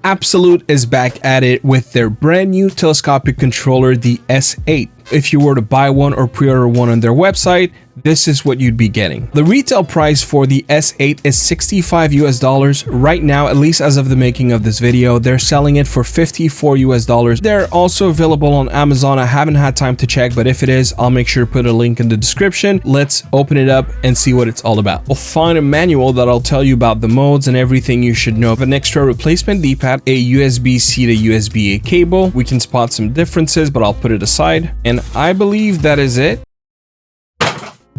Abxylute is back at it with their brand new telescopic controller, the S8. If you were to buy one or pre-order one on their website, this is what you'd be getting. The retail price for the S8 is $65 US. Right now, at least as of the making of this video, they're selling it for $54 US. They're also available on Amazon. I haven't had time to check, but if it is, I'll make sure to put a link in the description. Let's open it up and see what it's all about. We'll find a manual that'll tell you about the modes and everything you should know. An extra replacement D-pad, a USB-C to USB-A cable. We can spot some differences, but I'll put it aside. And I believe that is it.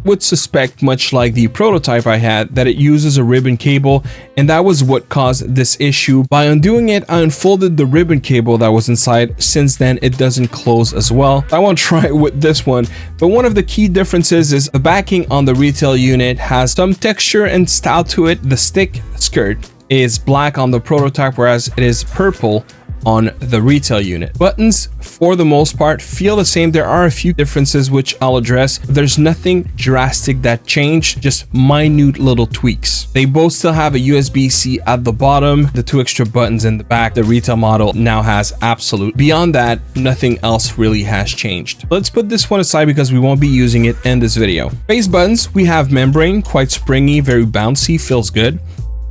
Would suspect, much like the prototype I had, that it uses a ribbon cable, and that was what caused this issue. By undoing it, I unfolded the ribbon cable that was inside. Since then, it doesn't close as well. I won't try it with this one, but one of the key differences is the backing on the retail unit has some texture and style to it. The stick skirt is black on the prototype, whereas it is purple on the retail unit. Buttons, for the most part, feel the same. There are a few differences which I'll address. There's nothing drastic that changed, just minute little tweaks. They both still have a USB-C at the bottom, the 2 extra buttons in the back. The retail model now has Abxylute. Beyond that, nothing else really has changed. Let's put this one aside because we won't be using it in this video. Face buttons, we have membrane, quite springy, very bouncy, feels good.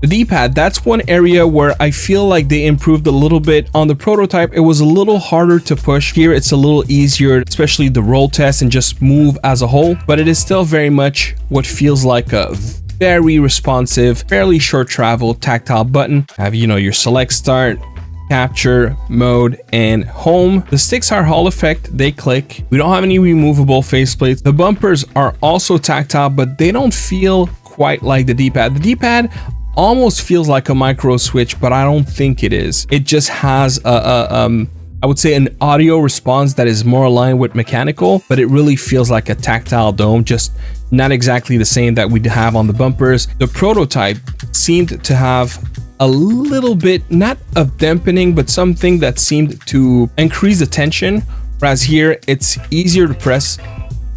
The D-pad, that's one area where I feel like they improved a little bit. On the prototype, it was a little harder to push. Here, it's a little easier, especially the roll test and just move as a whole, but it is still very much what feels like a very responsive, fairly short travel tactile button. Have, your select, start, capture, mode, and home. The sticks are Hall effect, they click. We don't have any removable faceplates. The bumpers are also tactile, but they don't feel quite like the D-pad. The D-pad almost feels like a micro switch, but I don't think it is. It just has I would say an audio response that is more aligned with mechanical, but it really feels like a tactile dome, just not exactly the same that we have on the bumpers. The prototype seemed to have a little bit, not of dampening, but something that seemed to increase the tension, whereas here it's easier to press.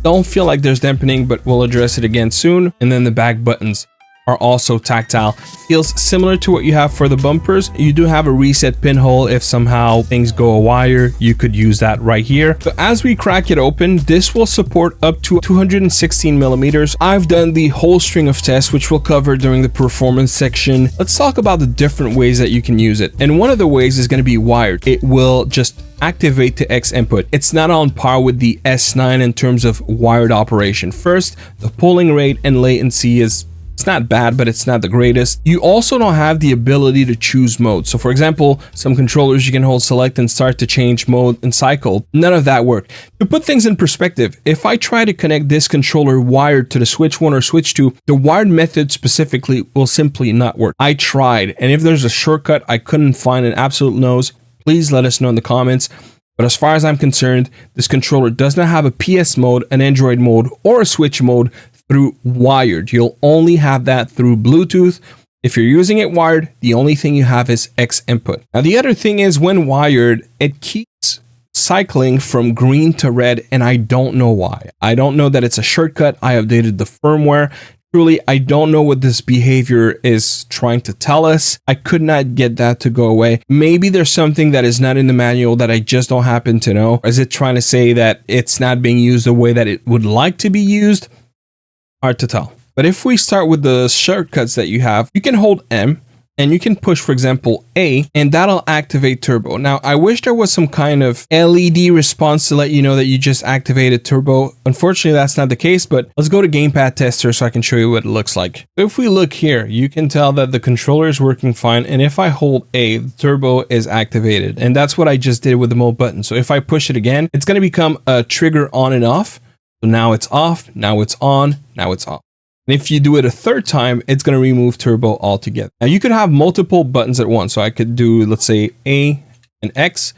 Don't feel like there's dampening, but we'll address it again soon. And then the back buttons are also tactile. Feels similar to what you have for the bumpers. You do have a reset pinhole. If somehow things go awire, you could use that right here. So as we crack it open, this will support up to 216 millimeters. I've done the whole string of tests, which we'll cover during the performance section. Let's talk about the different ways that you can use it. And one of the ways is going to be wired. It will just activate the X input. It's not on par with the S9 in terms of wired operation. First, the polling rate and latency is it's not bad, but it's not the greatest. You also don't have the ability to choose mode. So for example, some controllers you can hold select and start to change mode and cycle. None of that worked. To put things in perspective, if I try to connect this controller wired to the switch 1 or switch 2, the wired method specifically will simply not work. I tried, and if there's a shortcut I couldn't find an absolute knows, please let us know in the comments. But as far as I'm concerned, this controller does not have a PS mode, an Android mode, or a switch mode through wired. You'll only have that through Bluetooth. If you're using it wired, the only thing you have is X input. Now, the other thing is when wired, it keeps cycling from green to red, and I don't know why. I don't know that it's a shortcut. I updated the firmware. Truly, I don't know what this behavior is trying to tell us. I could not get that to go away. Maybe there's something that is not in the manual that I just don't happen to know. Is it trying to say that it's not being used the way that it would like to be used? Hard to tell. But if we start with the shortcuts that you have, you can hold M and you can push, for example, A, and that'll activate turbo. Now, I wish there was some kind of LED response to let you know that you just activated turbo. Unfortunately, that's not the case, but let's go to Gamepad Tester so I can show you what it looks like. If we look here, you can tell that the controller is working fine. And if I hold A, the turbo is activated. And that's what I just did with the mode button. So if I push it again, it's going to become a trigger on and off. So now it's off, now it's on, now it's off. And if you do it a third time, it's going to remove turbo altogether. Now you could have multiple buttons at once. So I could do, let's say, A and X.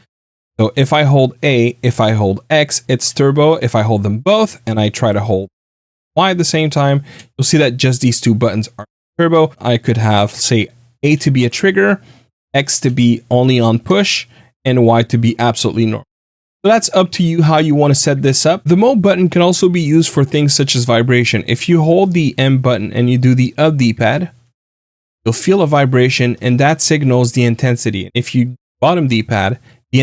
So if I hold A, if I hold X, it's turbo. If I hold them both and I try to hold Y at the same time, you'll see that just these two buttons are turbo. I could have, say, A to be a trigger, X to be only on push, and Y to be absolutely normal. So that's up to you how you want to set this up. The mode button can also be used for things such as vibration. If you hold the M button and you do the up D-pad, you'll feel a vibration, and that signals the intensity. If you bottom D-pad, the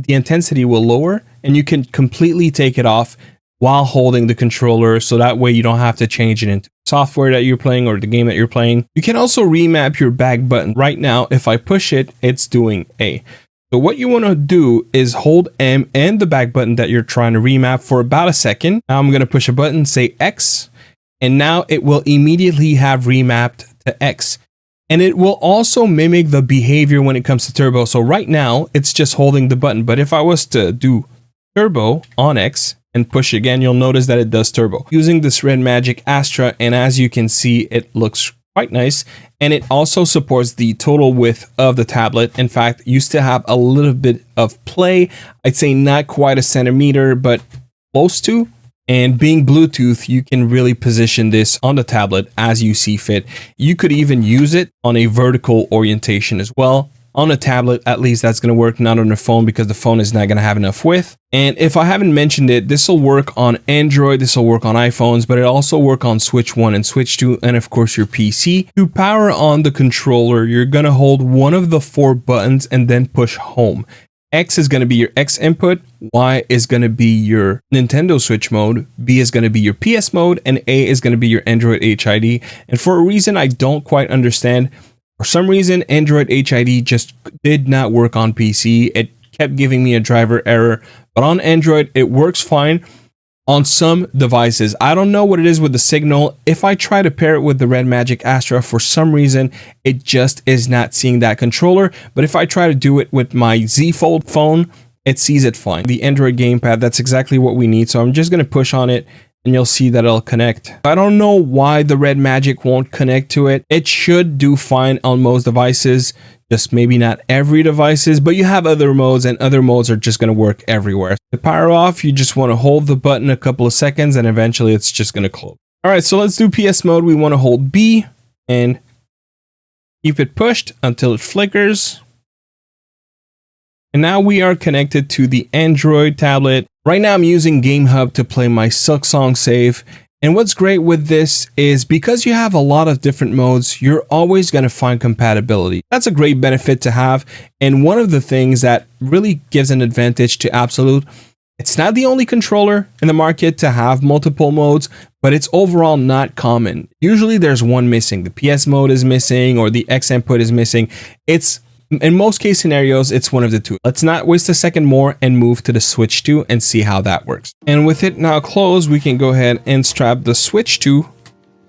intensity will lower, and you can completely take it off while holding the controller, so that way you don't have to change it into software that you're playing or the game that you're playing. You can also remap your back button. Right now, if I push it, it's doing A. So what you want to do is hold M and the back button that you're trying to remap for about a second. Now I'm going to push a button, say X, and now it will immediately have remapped to X. And it will also mimic the behavior when it comes to turbo. So right now, it's just holding the button. But if I was to do turbo on X and push again, you'll notice that it does turbo. Using this Red Magic Astra, and as you can see, it looks quite nice. And it also supports the total width of the tablet. In fact, you still have a little bit of play. I'd say not quite a centimeter, but close to. And being Bluetooth, you can really position this on the tablet as you see fit. You could even use it on a vertical orientation as well. On a tablet, at least that's going to work, not on a phone, because the phone is not going to have enough width. And if I haven't mentioned it, this will work on Android, this will work on iPhones, but it also work on Switch 1 and Switch 2, and of course your PC. To power on the controller, you're going to hold one of the 4 buttons and then push home. X is going to be your X input, Y is going to be your Nintendo Switch mode, B is going to be your PS mode, and A is going to be your Android HID. And for a reason I don't quite understand, for some reason Android HID just did not work on PC. It kept giving me a driver error, but on Android it works fine. On some devices, I don't know what it is with the signal. If I try to pair it with the Red Magic Astra, for some reason, it just is not seeing that controller. But if I try to do it with my Z Fold phone, it sees it fine. The Android gamepad, that's exactly what we need. So I'm just going to push on it and you'll see that it'll connect. I don't know why the Red Magic won't connect to it. It should do fine on most devices. Just maybe not every devices, but you have other modes, and other modes are just going to work everywhere. To power off, you just want to hold the button a couple of seconds and eventually it's just going to close. All right, so let's do PS mode. We want to hold B and keep it pushed until it flickers. And now we are connected to the Android tablet. Right now I'm using Game Hub to play my Silksong save. And what's great with this is because you have a lot of different modes, you're always going to find compatibility. That's a great benefit to have. And one of the things that really gives an advantage to Abxylute, it's not the only controller in the market to have multiple modes, but it's overall not common. Usually there's one missing. The PS mode is missing or the X input is missing. In most case scenarios, it's one of the two. Let's not waste a second more and move to the Switch 2 and see how that works. And with it now closed, we can go ahead and strap the Switch 2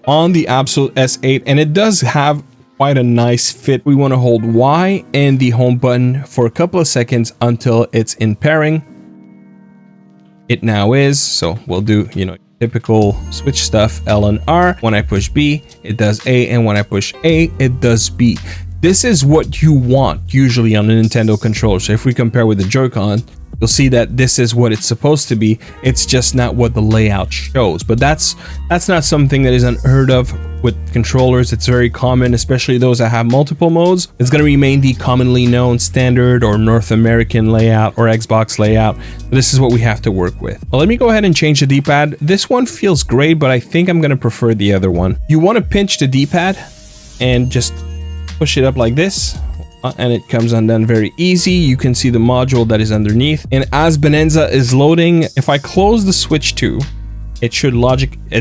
on the Abxylute S8, and it does have quite a nice fit. We want to hold Y and the home button for a couple of seconds until it's in pairing. It now is, so we'll do, typical Switch stuff, L and R. When I push B, it does A, and when I push A, it does B. This is what you want usually on a Nintendo controller. So if we compare with the Joy-Con, you'll see that this is what it's supposed to be. It's just not what the layout shows. But that's not something that is unheard of with controllers. It's very common, especially those that have multiple modes. It's going to remain the commonly known standard or North American layout or Xbox layout. This is what we have to work with. Well, let me go ahead and change the D-pad. This one feels great, but I think I'm going to prefer the other one. You want to pinch the D-pad and just push it up like this, and it comes undone very easy. You can see the module that is underneath, and as Bonanza is loading, if I close the Switch 2, it should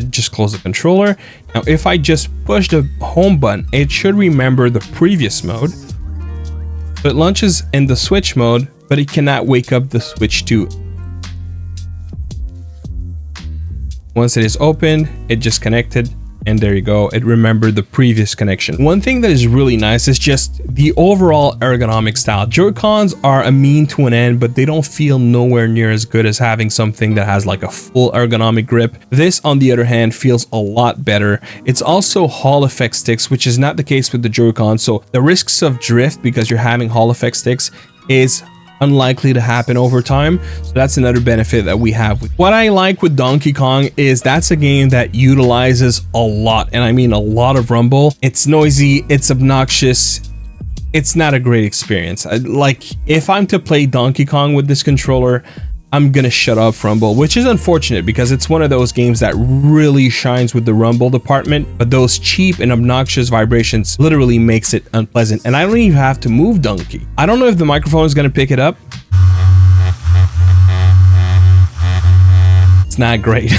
just close the controller. Now if I just push the home button, it should remember the previous mode, so it launches in the Switch mode, but it cannot wake up the Switch 2. Once it is opened, it just connected. And there you go, it remembered the previous connection. One thing that is really nice is just the overall ergonomic style. Joy-Cons are a mean to an end, but they don't feel nowhere near as good as having something that has like a full ergonomic grip. This, on the other hand, feels a lot better. It's also Hall effect sticks, which is not the case with the Joy-Con. So the risks of drift, because you're having Hall effect sticks, is unlikely to happen over time. So that's another benefit that we have. What I like with Donkey Kong is that's a game that utilizes a lot, and I mean a lot of rumble. It's noisy, it's obnoxious, it's not a great experience. Like if I'm to play Donkey Kong with this controller, I'm gonna shut off rumble, which is unfortunate because it's one of those games that really shines with the rumble department, but those cheap and obnoxious vibrations literally makes it unpleasant. And I don't even have to move Donkey. I don't know if the microphone is gonna pick it up. It's not great.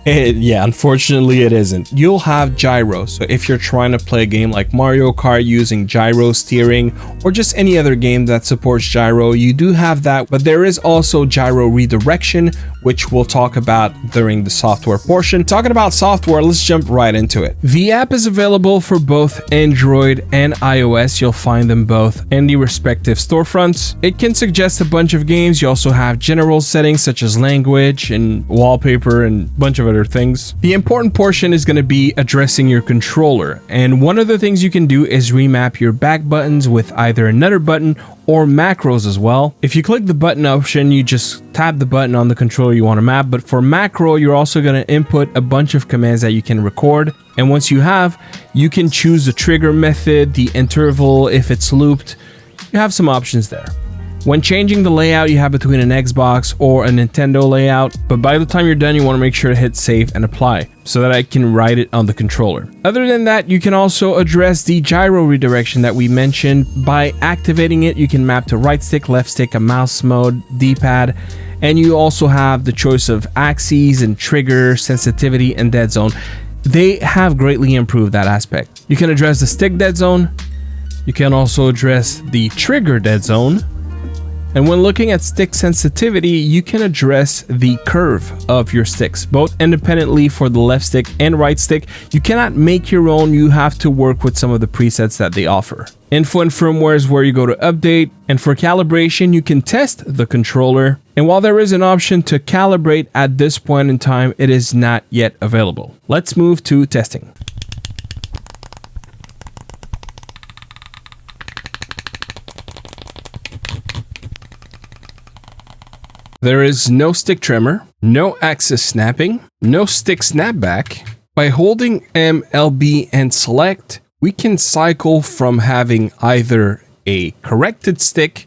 Yeah, unfortunately it isn't. You'll have gyro, so if you're trying to play a game like Mario Kart using gyro steering, or just any other game that supports gyro, you do have that, but there is also gyro redirection, which we'll talk about during the software portion. Talking about software, let's jump right into it. The app is available for both Android and iOS. You'll find them both in the respective storefronts. It can suggest a bunch of games. You also have general settings such as language and wallpaper and a bunch of other things. The important portion is going to be addressing your controller, and one of the things you can do is remap your back buttons with either another button or macros as well. If you click the button option, you just tap the button on the controller you want to map, but for macro, you're also going to input a bunch of commands that you can record, and once you have, you can choose the trigger method, the interval, if it's looped. You have some options there. When changing the layout, you have between an Xbox or a Nintendo layout, but by the time you're done, you want to make sure to hit save and apply so that I can write it on the controller. Other than that, you can also address the gyro redirection that we mentioned. By activating it, you can map to right stick, left stick, a mouse mode, D-pad, and you also have the choice of axes and trigger, sensitivity, and dead zone. They have greatly improved that aspect. You can address the stick dead zone. You can also address the trigger dead zone. And when looking at stick sensitivity, you can address the curve of your sticks, both independently for the left stick and right stick. You cannot make your own, you have to work with some of the presets that they offer. Info and firmware is where you go to update, and for calibration, you can test the controller. And while there is an option to calibrate at this point in time, it is not yet available. Let's move to testing. There is no stick tremor, no axis snapping, no stick snapback. By holding M, LB, and select, we can cycle from having either a corrected stick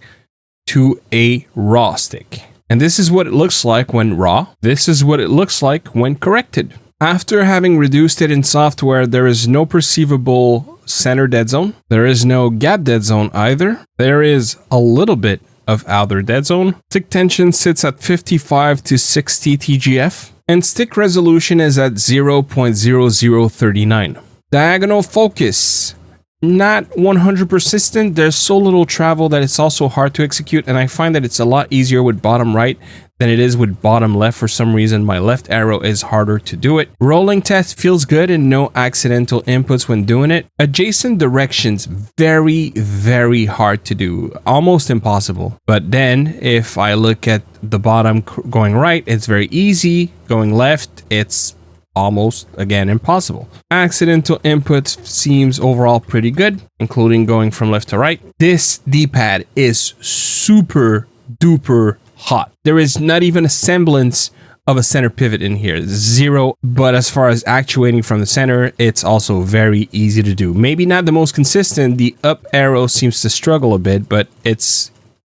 to a raw stick. And this is what it looks like when raw. This is what it looks like when corrected. After having reduced it in software, there is no perceivable center dead zone. There is no gap dead zone either. There is a little bit of outer dead zone. Stick tension sits at 55 to 60 TGF, and stick resolution is at 0.0039. Diagonal focus, not 100 persistent. There's so little travel that it's also hard to execute, and I find that it's a lot easier with bottom right than it is with bottom left. For some reason, my left arrow is harder to do it. Rolling test feels good and no accidental inputs when doing it. Adjacent directions, very, very hard to do, almost impossible. But then if I look at the bottom going right, it's very easy. Going left, it's almost, again, impossible. Accidental inputs seems overall pretty good, including going from left to right. This D-pad is super duper hot. There is not even a semblance of a center pivot in here, zero. But as far as actuating from the center, it's also very easy to do. Maybe not the most consistent. The up arrow seems to struggle a bit, but it's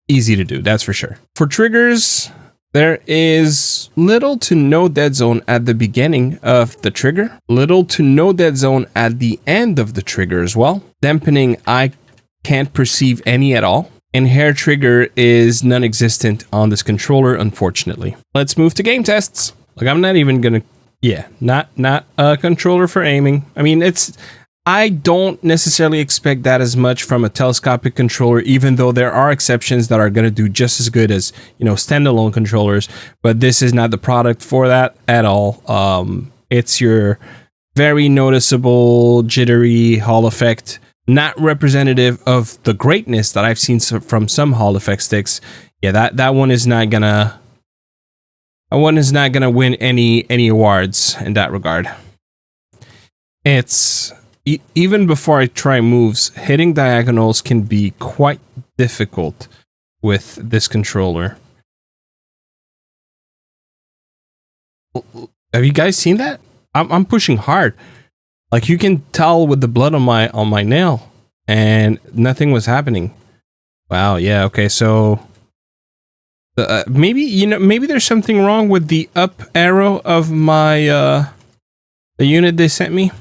easy to do, that's for sure. For triggers, there is little to no dead zone at the beginning of the trigger, little to no dead zone at the end of the trigger as well. Dampening, I can't perceive any at all. And hair trigger is non-existent on this controller, unfortunately. Let's move to game tests. Like, I'm not even gonna, not a controller for aiming. I mean, I don't necessarily expect that as much from a telescopic controller, even though there are exceptions that are gonna do just as good as, standalone controllers. But this is not the product for that at all. It's your very noticeable jittery Hall effect. Not representative of the greatness that I've seen from some Hall effect sticks. Yeah, that one is not gonna win any awards in that regard. It's even before I try moves, hitting diagonals can be quite difficult with this controller. Have you guys seen that? I'm pushing hard. Like, you can tell with the blood on my nail, and nothing was happening. Wow, yeah, okay, so Maybe, you know, maybe there's something wrong with the up arrow of my the unit they sent me.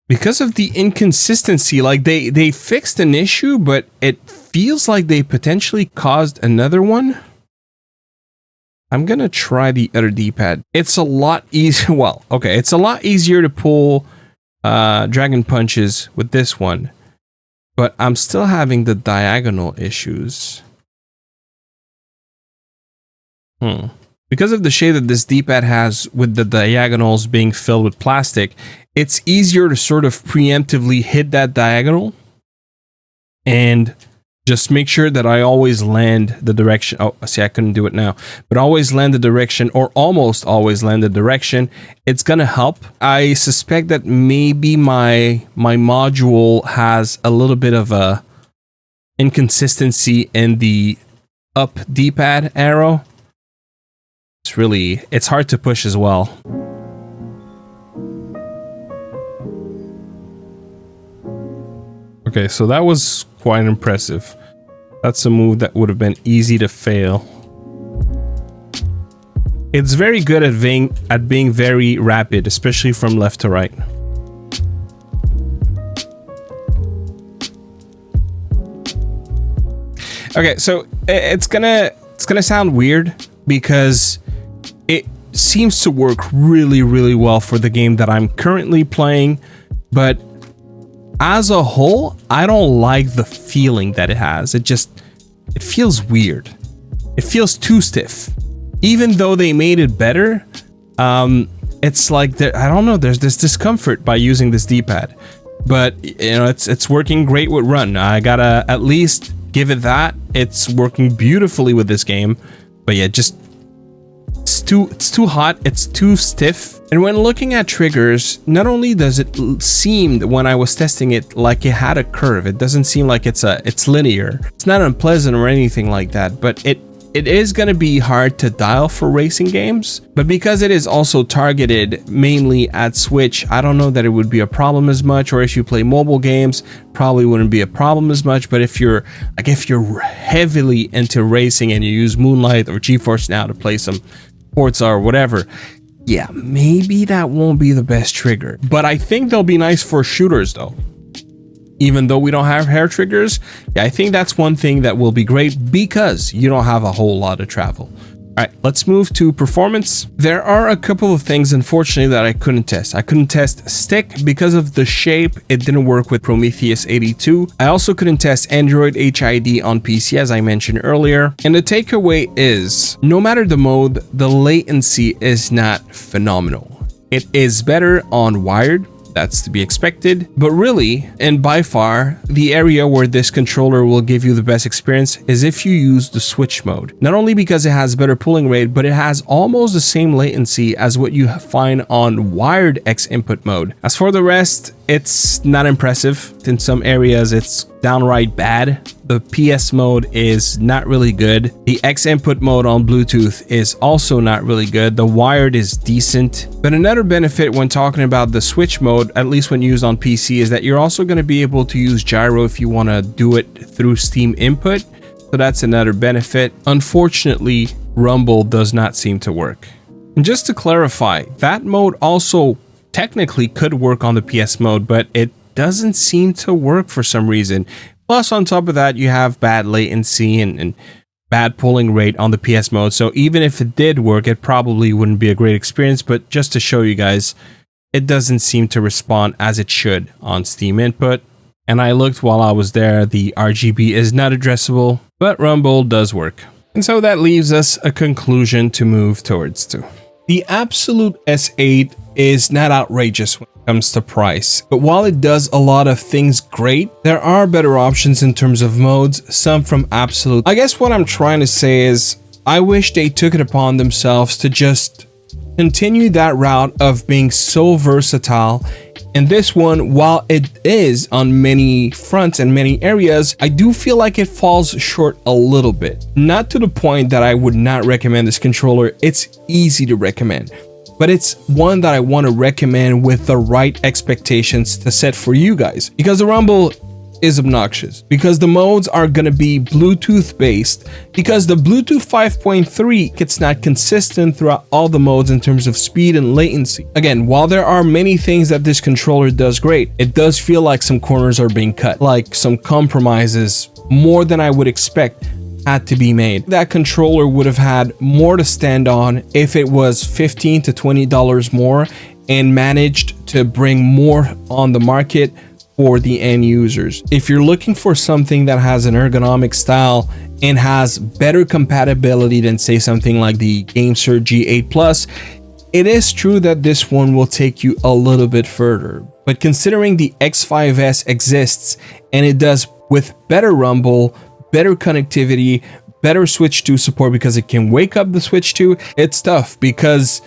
Because of the inconsistency, like they fixed an issue, but it feels like they potentially caused another one. I'm gonna try the other D-pad. It's a lot easier. Well, okay, it's a lot easier to pull dragon punches with this one, but I'm still having the diagonal issues. Because of the shape that this D-pad has with the diagonals being filled with plastic, it's easier to sort of preemptively hit that diagonal and just make sure that I always land the direction. Oh, see, I couldn't do it now, but always land the direction, or almost always land the direction. It's gonna help. I suspect that maybe my module has a little bit of a inconsistency in the up D-pad arrow. It's hard to push as well. Okay, so that was quite impressive. That's a move that would have been easy to fail. It's very good at being very rapid, especially from left to right. Okay, so it's gonna sound weird because it seems to work really, really well for the game that I'm currently playing, but as a whole, I don't like the feeling that it has. It feels weird. It feels too stiff. Even though they made it better, it's like, I don't know, there's this discomfort by using this D-pad. But, you know, it's working great with Run. I gotta at least give it that. It's working beautifully with this game. But yeah, it's too hot, it's too stiff. And when looking at triggers, not only does it seem when I was testing it like it had a curve, it doesn't seem like it's linear. It's not unpleasant or anything like that, but it is going to be hard to dial for racing games. But because it is also targeted mainly at Switch, I don't know that it would be a problem as much, or if you play mobile games, probably wouldn't be a problem as much. But if you're heavily into racing and you use Moonlight or GeForce Now to play some Forza or whatever, yeah, maybe that won't be the best trigger. But I think they'll be nice for shooters though. Even though we don't have hair triggers, yeah, I think that's one thing that will be great because you don't have a whole lot of travel. All right, let's move to performance. There are a couple of things, unfortunately, that I couldn't test. I couldn't test stick because of the shape. It didn't work with Prometheus 82. I also couldn't test Android HID on PC, as I mentioned earlier. And the takeaway is, no matter the mode, the latency is not phenomenal. It is better on wired. That's to be expected, but really, and by far, the area where this controller will give you the best experience is if you use the switch mode. Not only because it has better pulling rate, but it has almost the same latency as what you find on wired X input mode. As for the rest, it's not impressive. In some areas, it's downright bad. The PS mode is not really good. The X input mode on Bluetooth is also not really good. The wired is decent. But another benefit when talking about the switch mode, at least when used on PC, is that you're also going to be able to use gyro if you want to do it through Steam input. So that's another benefit. Unfortunately, Rumble does not seem to work. And just to clarify, that mode also technically could work on the PS mode, but it doesn't seem to work for some reason. Plus, on top of that, you have bad latency and bad pulling rate on the PS mode. So even if it did work, it probably wouldn't be a great experience. But just to show you guys, it doesn't seem to respond as it should on Steam input. And I looked while I was there, the RGB is not addressable, but Rumble does work. And so that leaves us a conclusion to move towards to. The Abxylute S8 is not outrageous when it comes to price, but while it does a lot of things great, there are better options in terms of modes, some from Abxylute. I guess what I'm trying to say is, I wish they took it upon themselves to just continue that route of being so versatile. And this one, while it is on many fronts and many areas, I do feel like it falls short a little bit. Not to the point that I would not recommend this controller. It's easy to recommend, but it's one that I want to recommend with the right expectations to set for you guys. Because the Rumble, is obnoxious because the modes are going to be Bluetooth based, because the Bluetooth 5.3 it's not consistent throughout all the modes in terms of speed and latency. Again, while there are many things that this controller does great, it does feel like some corners are being cut, like some compromises more than I would expect had to be made. That controller would have had more to stand on if it was $15 to $20 more and managed to bring more on the market for the end users. If you're looking for something that has an ergonomic style and has better compatibility than say something like the GameSir G8 Plus, it is true that this one will take you a little bit further. But considering the X5S exists and it does with better rumble, better connectivity, better Switch 2 support because it can wake up the Switch 2, it's tough because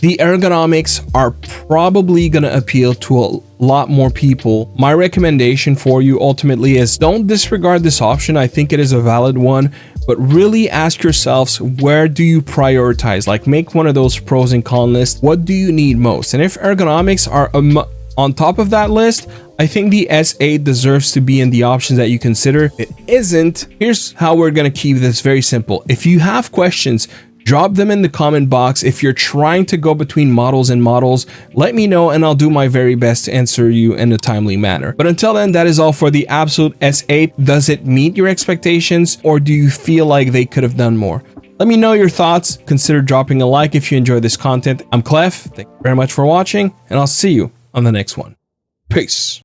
the ergonomics are probably going to appeal to a lot more people. My recommendation for you ultimately is don't disregard this option. I think it is a valid one, but really ask yourselves, where do you prioritize? Like, make one of those pros and cons lists. What do you need most? And if ergonomics are on top of that list, I think the S8 deserves to be in the options that you consider. If it isn't, here's how we're going to keep this very simple. If you have questions, drop them in the comment box. If you're trying to go between models and models, let me know and I'll do my very best to answer you in a timely manner. But until then, that is all for the Abxylute S8. Does it meet your expectations, or do you feel like they could have done more? Let me know your thoughts. Consider dropping a like if you enjoy this content. I'm Clef. Thank you very much for watching, and I'll see you on the next one. Peace.